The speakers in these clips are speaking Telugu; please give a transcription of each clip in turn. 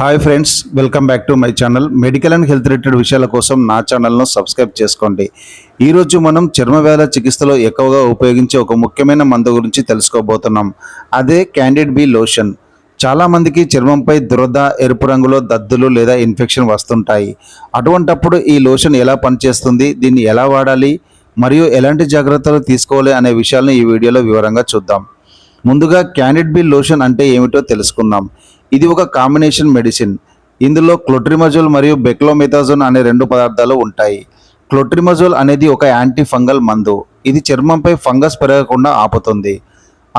Hi friends, welcome back to my channel. Medical and health related విషయాల కోసం నా ఛానల్ను సబ్స్క్రైబ్ చేసుకోండి. ఈరోజు మనం చర్మ వ్యాధుల చికిత్సలో ఎక్కువగా ఉపయోగించే ఒక ముఖ్యమైన మందు గురించి తెలుసుకోబోతున్నాం. అదే క్యాండిడ్ బి లోషన్. చాలామందికి చర్మంపై దురద, ఎరుపు రంగులో దద్దులు లేదా ఇన్ఫెక్షన్ వస్తుంటాయి. అటువంటప్పుడు ఈ లోషన్ ఎలా పనిచేస్తుంది, దీన్ని ఎలా వాడాలి మరియు ఎలాంటి జాగ్రత్తలు తీసుకోవాలి అనే విషయాలను ఈ వీడియోలో వివరంగా చూద్దాం. ముందుగా క్యాండిడ్ బి లోషన్ అంటే ఏమిటో తెలుసుకుందాం. ఇది ఒక కాంబినేషన్ మెడిసిన్. ఇందులో క్లోట్రిమజోల్ మరియు బెక్లోమెథాజోన్ అనే రెండు పదార్థాలు ఉంటాయి. క్లోట్రిమజోల్ అనేది ఒక యాంటీ ఫంగల్ మందు. ఇది చర్మంపై ఫంగస్ పెరగకుండా ఆపుతుంది.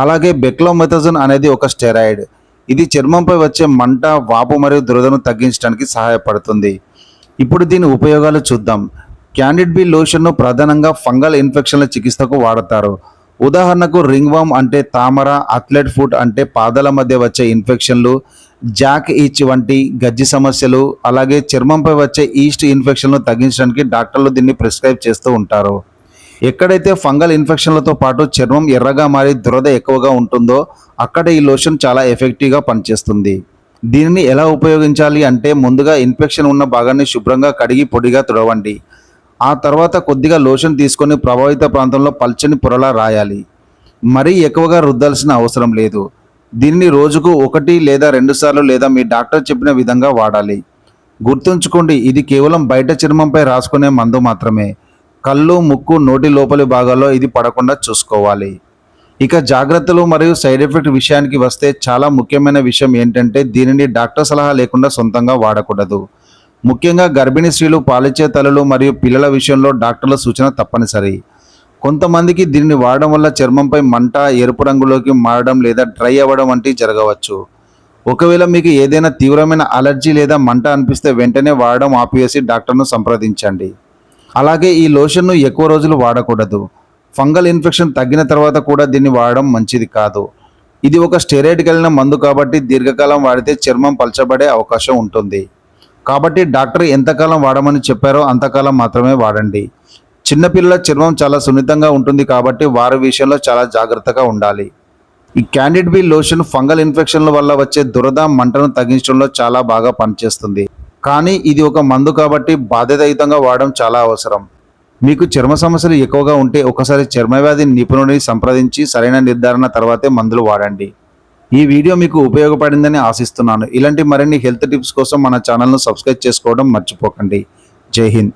అలాగే బెక్లోమెథాజోన్ అనేది ఒక స్టెరాయిడ్. ఇది చర్మంపై వచ్చే మంట, వాపు మరియు దురదను తగ్గించడానికి సహాయపడుతుంది. ఇప్పుడు దీని ఉపయోగాలు చూద్దాం. క్యాండిడ్ బి లోషన్ను ప్రధానంగా ఫంగల్ ఇన్ఫెక్షన్ల చికిత్సకు వాడతారు. ఉదాహరణకు రింగ్ వామ్ అంటే తామర, అథ్లెట్ ఫుట్ అంటే పాదాల మధ్య వచ్చే ఇన్ఫెక్షన్లు, జాక్ ఈచ్ వంటి గజ్జి సమస్యలు, అలాగే చర్మంపై వచ్చే ఈస్ట్ ఇన్ఫెక్షన్లు తగ్గించడానికి డాక్టర్లు దీన్ని ప్రిస్క్రైబ్ చేస్తూ ఉంటారు. ఎక్కడైతే ఫంగల్ ఇన్ఫెక్షన్లతో పాటు చర్మం ఎర్రగా మారి దురద ఎక్కువగా ఉంటుందో అక్కడ ఈ లోషన్ చాలా ఎఫెక్టివ్గా పనిచేస్తుంది. దీనిని ఎలా ఉపయోగించాలి అంటే ముందుగా ఇన్ఫెక్షన్ ఉన్న భాగాన్ని శుభ్రంగా కడిగి పొడిగా తుడవండి. ఆ తర్వాత కొద్దిగా లోషన్ తీసుకొని ప్రభావిత ప్రాంతంలో పల్చని పొరలా రాయాలి. మరీ ఎక్కువగా రుద్దాల్సిన అవసరం లేదు. దీనిని రోజుకు 1 లేదా 2 సార్లు లేదా మీ డాక్టర్ చెప్పిన విధంగా వాడాలి. గుర్తుంచుకోండి, ఇది కేవలం బయట చర్మంపై రాసుకునే మందు మాత్రమే. కళ్ళు, ముక్కు, నోటి లోపలి భాగాల్లో ఇది పడకుండా చూసుకోవాలి. ఇక జాగ్రత్తలు మరియు సైడ్ ఎఫెక్ట్ విషయానికి వస్తే చాలా ముఖ్యమైన విషయం ఏంటంటే దీనిని డాక్టర్ సలహా లేకుండా సొంతంగా వాడకూడదు. ముఖ్యంగా గర్భిణీ స్త్రీలు, పాలిచ్చే తల్లులు మరియు పిల్లల విషయంలో డాక్టర్ల సూచన తప్పనిసరి. కొంతమందికి దీనిని వాడడం వల్ల చర్మంపై మంట, ఎరుపు రంగులోకి మారడం లేదా డ్రై అవ్వడం వంటివి జరగవచ్చు. ఒకవేళ మీకు ఏదైనా తీవ్రమైన అలర్జీ లేదా మంట అనిపిస్తే వెంటనే వాడడం ఆపివేసి డాక్టర్ను సంప్రదించండి. అలాగే ఈ లోషన్ను ఎక్కువ రోజులు వాడకూడదు. ఫంగల్ ఇన్ఫెక్షన్ తగ్గిన తర్వాత కూడా దీన్ని వాడడం మంచిది కాదు. ఇది ఒక స్టెరాయిడ్ కలిగిన మందు కాబట్టి దీర్ఘకాలం వాడితే చర్మం పల్చబడే అవకాశం ఉంటుంది. కాబట్టి డాక్టర్ ఎంతకాలం వాడమని చెప్పారో అంతకాలం మాత్రమే వాడండి. చిన్నపిల్లల చర్మం చాలా సున్నితంగా ఉంటుంది కాబట్టి వారి విషయంలో చాలా జాగ్రత్తగా ఉండాలి. ఈ క్యాండిడ్ బి లోషన్ ఫంగల్ ఇన్ఫెక్షన్ల వల్ల వచ్చే దురద, మంటను తగ్గించడంలో చాలా బాగా పనిచేస్తుంది. కానీ ఇది ఒక మందు కాబట్టి బాధ్యతాయుతంగా వాడడం చాలా అవసరం. మీకు చర్మ సమస్యలు ఎక్కువగా ఉంటే ఒకసారి చర్మవ్యాధి నిపుణుడిని సంప్రదించి సరైన నిర్ధారణ తర్వాతే మందులు వాడండి. ఈ వీడియో మీకు ఉపయోగపడిందని ఆశిస్తున్నాను. ఇలాంటి మరిన్ని హెల్త్ టిప్స్ కోసం మన ఛానల్ను సబ్స్క్రైబ్ చేసుకోవడం మర్చిపోకండి. జై హింద్.